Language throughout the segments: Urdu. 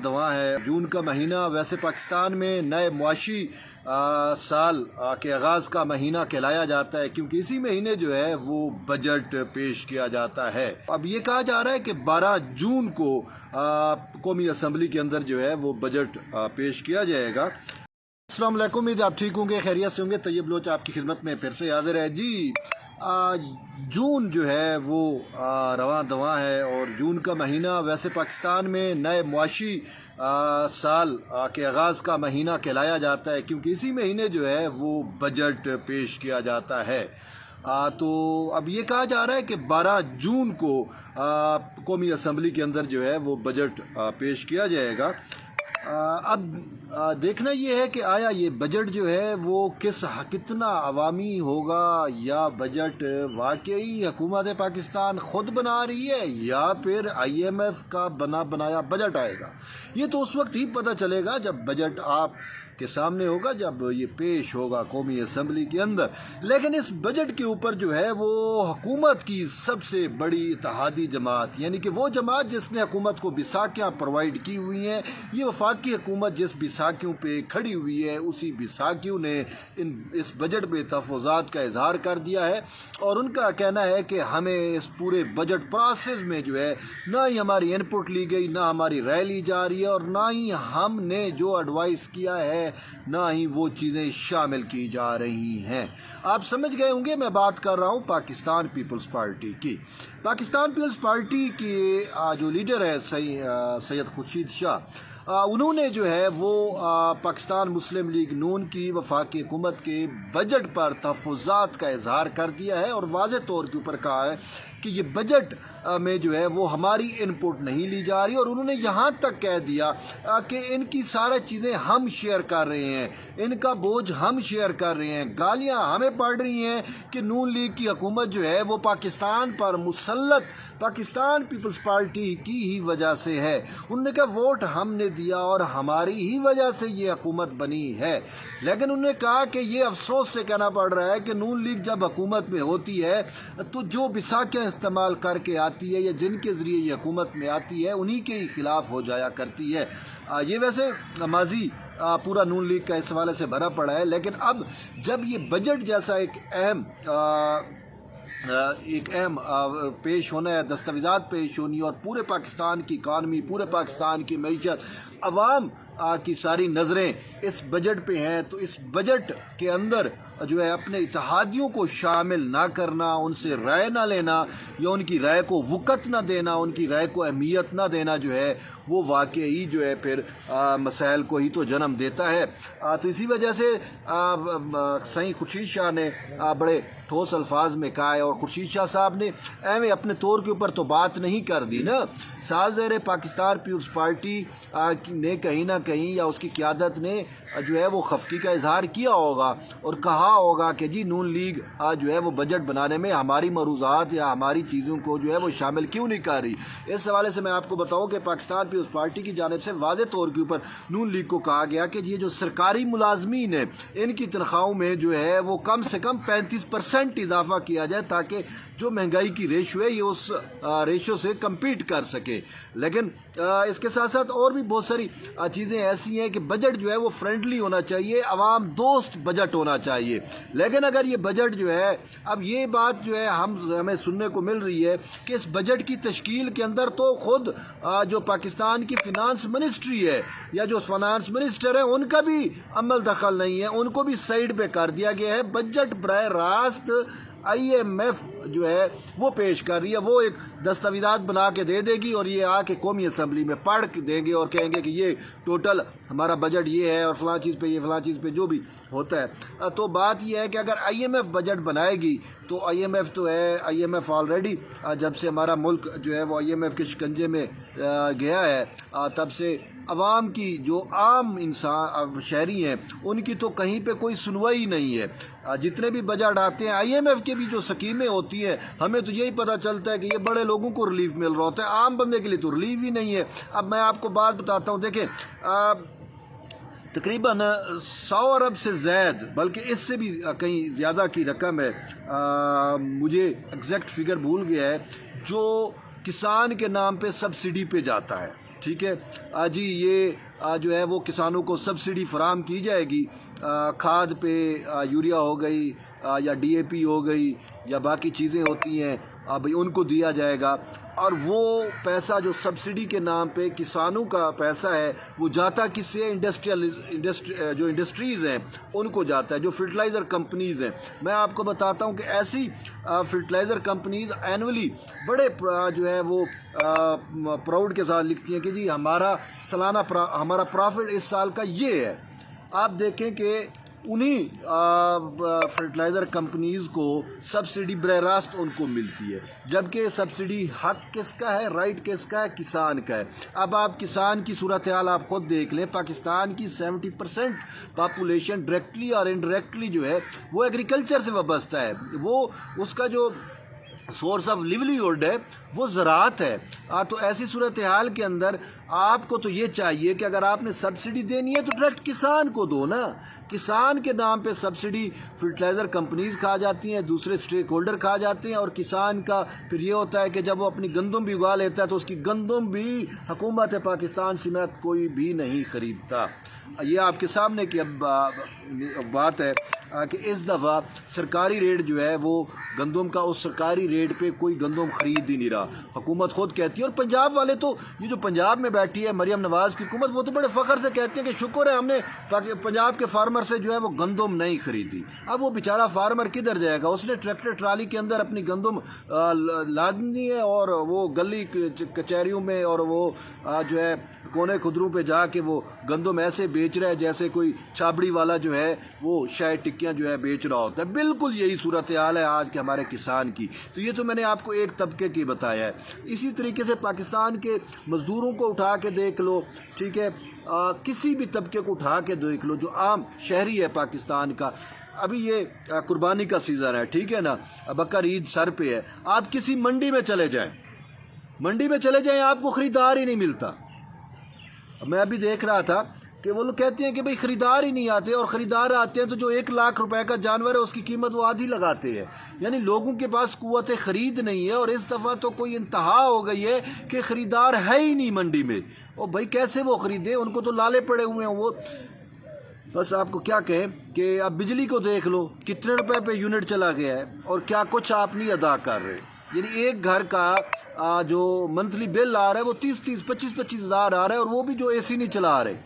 دواں ہے۔ جون کا مہینہ ویسے پاکستان میں نئے معاشی سال کے آغاز کا مہینہ کہلایا جاتا ہے، کیونکہ اسی مہینے جو ہے وہ بجٹ پیش کیا جاتا ہے۔ اب یہ کہا جا رہا ہے کہ 12 جون کو قومی اسمبلی کے اندر جو ہے وہ بجٹ پیش کیا جائے گا۔ السلام علیکم، امید آپ ٹھیک ہوں گے، خیریت سے ہوں گے۔ طیب بلوچ آپ کی خدمت میں پھر سے حاضر ہے۔ جی، جون جو ہے وہ رواں دواں ہے، اور جون کا مہینہ ویسے پاکستان میں نئے معاشی سال کے آغاز کا مہینہ کہلایا جاتا ہے، کیونکہ اسی مہینے جو ہے وہ بجٹ پیش کیا جاتا ہے۔ تو اب یہ کہا جا رہا ہے کہ 12 جون کو قومی اسمبلی کے اندر جو ہے وہ بجٹ پیش کیا جائے گا۔ اب دیکھنا یہ ہے کہ آیا یہ بجٹ جو ہے وہ کتنا عوامی ہوگا، یا بجٹ واقعی حکومت پاکستان خود بنا رہی ہے، یا پھر IMF کا بنا بنایا بجٹ آئے گا۔ یہ تو اس وقت ہی پتہ چلے گا جب بجٹ آپ کے سامنے ہوگا، جب یہ پیش ہوگا قومی اسمبلی کے اندر۔ لیکن اس بجٹ کے اوپر جو ہے وہ حکومت کی سب سے بڑی اتحادی جماعت، یعنی کہ وہ جماعت جس نے حکومت کو بیساکھیاں پرووائڈ کی ہوئی ہیں، یہ وفاقی حکومت جس بیساکھیوں پہ کھڑی ہوئی ہے، اسی بیساکھیوں نے اس بجٹ پہ تفویضات کا اظہار کر دیا ہے، اور ان کا کہنا ہے کہ ہمیں اس پورے بجٹ پروسیس میں جو ہے نہ ہی ہماری ان پٹ لی گئی، نہ ہماری رائے لی جا رہی ہے، اور نہ ہی ہم نے جو ایڈوائز کیا ہے نہ ہی وہ چیزیں شامل کی جا رہی ہیں۔ آپ سمجھ گئے ہوں گے میں بات کر رہا ہوں پاکستان پیپلز پارٹی کی۔ پاکستان پیپلز پارٹی کے جو لیڈر ہے سید خورشید شاہ، انہوں نے جو ہے وہ پاکستان مسلم لیگ نون کی وفاقی حکومت کے بجٹ پر تحفظات کا اظہار کر دیا ہے، اور واضح طور کے اوپر کہا ہے کہ یہ بجٹ میں جو ہے وہ ہماری ان پٹ نہیں لی جا رہی، اور انہوں نے یہاں تک کہہ دیا کہ ان کی سارے چیزیں ہم شیئر کر رہے ہیں، ان کا بوجھ ہم شیئر کر رہے ہیں، گالیاں ہمیں پڑ رہی ہیں کہ نون لیگ کی حکومت جو ہے وہ پاکستان پر مسلط پاکستان پیپلز پارٹی کی ہی وجہ سے ہے۔ انہوں نے کہا ووٹ ہم نے دیا اور ہماری ہی وجہ سے یہ حکومت بنی ہے، لیکن انہوں نے کہا کہ یہ افسوس سے کہنا پڑ رہا ہے کہ نون لیگ جب حکومت میں ہوتی ہے تو جو بیساکھیاں استعمال کر کے آتی ہے، یا جن کے ذریعے یہ حکومت میں آتی ہے، انہی کے ہی خلاف ہو جایا کرتی ہے۔ یہ ویسے ماضی پورا نون لیگ کا اس حوالے سے بھرا پڑا ہے، لیکن اب جب یہ بجٹ جیسا ایک اہم پیش ہونا ہے، دستاویزات پیش ہونی، اور پورے پاکستان کی اکانومی، پورے پاکستان کی معیشت، عوام کی ساری نظریں اس بجٹ پہ ہیں، تو اس بجٹ کے اندر جو ہے اپنے اتحادیوں کو شامل نہ کرنا، ان سے رائے نہ لینا، یا ان کی رائے کو وقت نہ دینا، ان کی رائے کو اہمیت نہ دینا جو ہے وہ واقعی جو ہے پھر مسائل کو ہی تو جنم دیتا ہے۔ تو اسی وجہ سے سید خورشید شاہ نے بڑے ٹھوس الفاظ میں کہا ہے، اور خورشید شاہ صاحب نے ایویں اپنے طور کے اوپر تو بات نہیں کر دی نا، سازر پاکستان پیپلز پارٹی نے کہیں نہ کہیں، یا اس کی قیادت نے جو ہے وہ خفگی کا اظہار کیا ہوگا، اور کہا ہوگا کہ جی نون لیگ جو ہے وہ بجٹ بنانے میں ہماری مروزات یا ہماری چیزوں کو جو ہے وہ شامل کیوں نہیں کر رہی۔ اس حوالے سے میں آپ کو بتاؤں کہ پاکستان پیپلز پارٹی کی جانب سے واضح طور کے اوپر نون لیگ کو کہا گیا کہ یہ جو سرکاری ملازمین ہیں، ان کی تنخواہوں میں جو ہے وہ کم سے کم 35% اضافہ کیا جائے، تاکہ جو مہنگائی کی ریشو ہے یہ اس ریشو سے کمپیٹ کر سکے۔ لیکن اس کے ساتھ ساتھ اور بھی بہت ساری چیزیں ایسی ہیں کہ بجٹ جو ہے وہ فرینڈلی ہونا چاہیے، عوام دوست بجٹ ہونا چاہیے۔ لیکن اگر یہ بجٹ جو ہے، اب یہ بات جو ہے ہمیں سننے کو مل رہی ہے کہ اس بجٹ کی تشکیل کے اندر تو خود جو پاکستان کی فنانس منسٹری ہے، یا جو فنانس منسٹر ہے، ان کا بھی عمل دخل نہیں ہے، ان کو بھی سائڈ پہ کر دیا گیا ہے۔ بجٹ براہ راست IMF جو ہے وہ پیش کر رہی ہے، وہ ایک دستاویزات بنا کے دے دے گی، اور یہ آ کے قومی اسمبلی میں پڑھ کے دیں گے اور کہیں گے کہ یہ ٹوٹل ہمارا بجٹ یہ ہے، اور فلاں چیز پہ یہ، فلاں چیز پہ جو بھی ہوتا ہے۔ تو بات یہ ہے کہ اگر IMF بجٹ بنائے گی تو IMF تو ہے، IMF آلریڈی جب سے ہمارا ملک جو ہے وہ IMF کے شکنجے میں گیا ہے، تب سے عوام کی جو عام انسان شہری ہیں ان کی تو کہیں پہ کوئی سنوائی نہیں ہے۔ جتنے بھی بجٹ آتے ہیں IMF کے بھی جو سکیمیں ہوتی ہیں، ہمیں تو یہی پتہ چلتا ہے کہ یہ بڑے لوگوں کو ریلیف مل رہا ہوتا ہے، عام بندے کے لیے تو ریلیف ہی نہیں ہے۔ اب میں آپ کو بات بتاتا ہوں، دیکھیں تقریباً 100 ارب سے زائد، بلکہ اس سے بھی کہیں زیادہ کی رقم ہے، مجھے ایگزیکٹ فگر بھول گیا ہے، جو کسان کے نام پہ سبسڈی پہ جاتا ہے۔ ٹھیک ہے جی، یہ جو ہے وہ کسانوں کو سبسڈی فراہم کی جائے گی، کھاد پہ یوریا ہو گئی یا ڈی اے پی ہو گئی یا باقی چیزیں ہوتی ہیں بھائی ان کو دیا جائے گا، اور وہ پیسہ جو سبسڈی کے نام پہ کسانوں کا پیسہ ہے وہ جاتا کس سے؟ جو انڈسٹریز ہیں ان کو جاتا ہے، جو فرٹیلائزر کمپنیز ہیں۔ میں آپ کو بتاتا ہوں کہ ایسی فرٹیلائزر کمپنیز اینولی بڑے جو ہے وہ پراؤڈ کے ساتھ لکھتی ہیں کہ جی ہمارا سالانہ ہمارا پرافٹ اس سال کا یہ ہے۔ آپ دیکھیں کہ انہی فرٹیلائزر کمپنیز کو سبسڈی براہ راست ان کو ملتی ہے، جبکہ سبسڈی حق کس کا ہے، رائٹ کس کا ہے؟ کسان کا ہے۔ اب آپ کسان کی صورتحال آپ خود دیکھ لیں، پاکستان کی 70% پاپولیشن ڈائریکٹلی اور انڈائریکٹلی جو ہے وہ ایگریکلچر سے وابستہ ہے، وہ اس کا جو سورس آف لیولیہوڈ ہے وہ زراعت ہے۔ تو ایسی صورتحال کے اندر آپ کو تو یہ چاہیے کہ اگر آپ نے سبسڈی دینی ہے تو ڈائریکٹ کسان کو دو نا۔ کسان کے نام پہ سبسڈی فرٹیلائزر کمپنیز کھا جاتی ہیں، دوسرے سٹیک ہولڈر کھا جاتے ہیں، اور کسان کا پھر یہ ہوتا ہے کہ جب وہ اپنی گندم بھی اگا لیتا ہے تو اس کی گندم بھی حکومت پاکستان سمیت کوئی بھی نہیں خریدتا۔ یہ آپ کے سامنے کی اب بات ہے کہ اس دفعہ سرکاری ریٹ جو ہے وہ گندم کا، اس سرکاری ریٹ پہ کوئی گندم خرید ہی نہیں رہا، حکومت خود کہتی ہے۔ اور پنجاب والے تو، یہ جو پنجاب میں بیٹھی ہے مریم نواز کی حکومت، وہ تو بڑے فخر سے کہتے ہیں کہ شکر ہے ہم نے پنجاب کے فارمر سے جو ہے وہ گندم نہیں خریدی۔ اب وہ بیچارہ فارمر کدھر جائے گا؟ اس نے ٹریکٹر ٹرالی کے اندر اپنی گندم لادنی ہے اور وہ گلی کچہریوں میں اور وہ جو ہے کونے خدروں پہ جا کے وہ گندم ایسے بیچ رہا ہے جیسے کوئی چھابڑی والا جو ہے وہ شاید ٹکیاں جو ہے بیچ رہا ہوتا ہے۔ بالکل یہی صورتحال ہے آج کے ہمارے کسان کی۔ تو یہ تو میں نے آپ کو ایک طبقے کی بتایا ہے۔ اسی طریقے سے پاکستان کے مزدوروں کو اٹھا کے دیکھ لو، ٹھیک ہے، کسی بھی طبقے کو اٹھا کے دیکھ لو جو عام شہری ہے پاکستان کا۔ ابھی یہ قربانی کا سیزن ہے، ٹھیک ہے نا، بقر عید سر پہ ہے، آپ کسی منڈی میں چلے جائیں، منڈی میں چلے جائیں، آپ کو خریدار ہی نہیں ملتا۔ میں ابھی دیکھ رہا تھا کہ وہ لوگ کہتے ہیں کہ بھئی خریدار ہی نہیں آتے، اور خریدار آتے ہیں تو جو 1 لاکھ روپے کا جانور ہے اس کی قیمت وہ آدھی لگاتے ہیں، یعنی لوگوں کے پاس قوت خرید نہیں ہے۔ اور اس دفعہ تو کوئی انتہا ہو گئی ہے کہ خریدار ہے ہی نہیں منڈی میں، اور بھئی کیسے وہ خریدیں؟ ان کو تو لالے پڑے ہوئے ہیں وہ۔ بس آپ کو کیا کہیں کہ اب بجلی کو دیکھ لو کتنے روپے پہ یونٹ چلا گیا ہے اور کیا کچھ آپ نہیں ادا کر رہے، یعنی ایک گھر کا جو منتھلی بل آ رہا ہے وہ 25-25 ہزار آ رہا ہے، اور وہ بھی جو اے سی نہیں چلا رہے،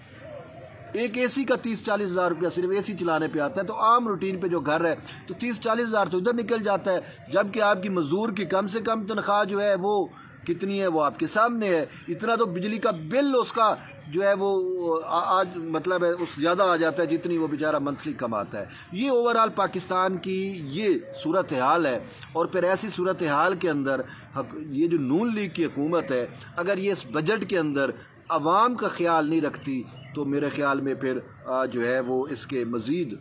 ایک اے سی کا 30-40 ہزار روپیہ صرف اے سی چلانے پہ آتا ہے۔ تو عام روٹین پہ جو گھر ہے تو 30-40 ہزار تو ادھر نکل جاتا ہے، جبکہ آپ کی مزدور کی کم سے کم تنخواہ جو ہے وہ کتنی ہے وہ آپ کے سامنے ہے۔ اتنا تو بجلی کا بل اس کا جو ہے وہ آج مطلب ہے اس زیادہ آ جاتا ہے جتنی وہ بیچارہ منتھلی کماتا ہے۔ یہ اوورآل پاکستان کی یہ صورتحال ہے، اور پھر ایسی صورتحال کے اندر یہ جو نون لیگ کی حکومت ہے اگر یہ اس بجٹ کے اندر عوام کا خیال نہیں رکھتی تو میرے خیال میں پھر جو ہے وہ اس کے مزید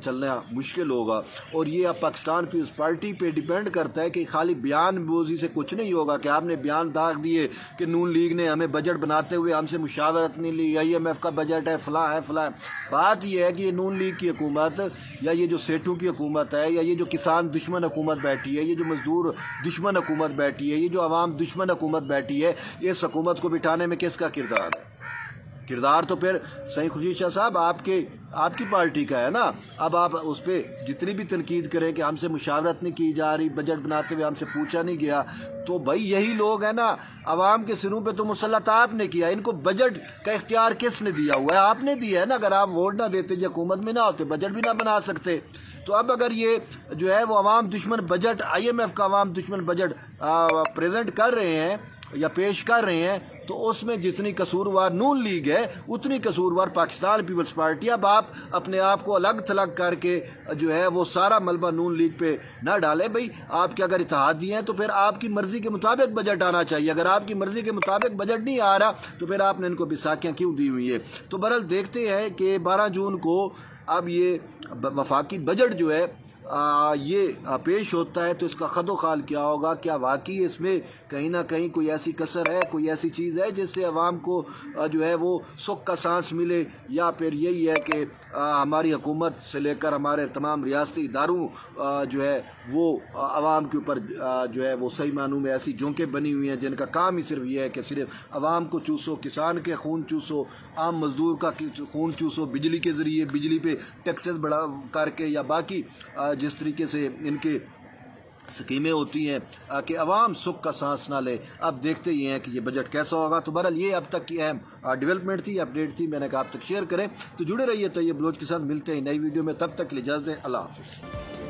چلنا مشکل ہوگا۔ اور یہ اب پاکستان پیپلز پارٹی پہ ڈیپینڈ کرتا ہے کہ خالی بیان بازی سے کچھ نہیں ہوگا کہ آپ نے بیان داغ دیے کہ نون لیگ نے ہمیں بجٹ بناتے ہوئے ہم سے مشاورت نہیں لی، IMF کا بجٹ ہے، فلاں ہے فلاں۔ بات یہ ہے کہ یہ نون لیگ کی حکومت یا یہ جو سیٹھوں کی حکومت ہے یا یہ جو کسان دشمن حکومت بیٹھی ہے، یہ جو مزدور دشمن حکومت بیٹھی ہے، یہ جو عوام دشمن حکومت بیٹھی ہے، اس حکومت کو بٹھانے میں کس کا کردار ہے؟ کردار تو پھر سعید خورشید شاہ صاحب آپ کی پارٹی کا ہے نا۔ اب آپ اس پہ جتنی بھی تنقید کریں کہ ہم سے مشاورت نہیں کی جا رہی، بجٹ بناتے ہوئے ہم سے پوچھا نہیں گیا، تو بھائی یہی لوگ ہیں نا، عوام کے سروں پہ تو مسلط آپ نے کیا، ان کو بجٹ کا اختیار کس نے دیا ہوا ہے؟ آپ نے دیا ہے نا۔ اگر آپ ووٹ نہ دیتے یا حکومت میں نہ ہوتے بجٹ بھی نہ بنا سکتے۔ تو اب اگر یہ جو ہے وہ عوام دشمن بجٹ، IMF کا عوام دشمن بجٹ پریزنٹ کر رہے ہیں یا پیش کر رہے ہیں، تو اس میں جتنی قصوروار نون لیگ ہے اتنی قصوروار پاکستان پیپلز پارٹی۔ اب آپ اپنے آپ کو الگ تھلگ کر کے جو ہے وہ سارا ملبہ نون لیگ پہ نہ ڈالیں۔ بھئی آپ کے اگر اتحادی ہیں تو پھر آپ کی مرضی کے مطابق بجٹ آنا چاہیے، اگر آپ کی مرضی کے مطابق بجٹ نہیں آ رہا تو پھر آپ نے ان کو بیساکھیاں کیوں دی ہوئی ہے؟ تو بہرحال دیکھتے ہیں کہ 12 جون کو اب یہ وفاقی بجٹ جو ہے یہ پیش ہوتا ہے تو اس کا خد و خال کیا ہوگا؟ کیا واقعی اس میں کہیں نہ کہیں کوئی ایسی کسر ہے، کوئی ایسی چیز ہے جس سے عوام کو جو ہے وہ سکھ کا سانس ملے، یا پھر یہی ہے کہ ہماری حکومت سے لے کر ہمارے تمام ریاستی اداروں جو ہے وہ عوام کے اوپر جو ہے وہ صحیح معنوں میں ایسی جھونکیں بنی ہوئی ہیں جن کا کام ہی صرف یہ ہے کہ صرف عوام کو چوسو، کسان کے خون چوسو، عام مزدور کا خون چوسو، بجلی کے ذریعے بجلی پہ ٹیکسز بڑھا کر کے، یا باقی جس طریقے سے ان کے سکیمیں ہوتی ہیں کہ عوام سکھ کا سانس نہ لے۔ اب دیکھتے ہی ہیں کہ یہ بجٹ کیسا ہوگا۔ تو بہرحال یہ اب تک کی اہم ڈیولپمنٹ تھی، اپڈیٹ تھی، میں نے کہا آپ تک شیئر کریں۔ تو جڑے رہیے طیب بلوچ کے ساتھ، ملتے ہیں نئی ویڈیو میں، تب تک کے لیے اجازت دیں، اللہ حافظ۔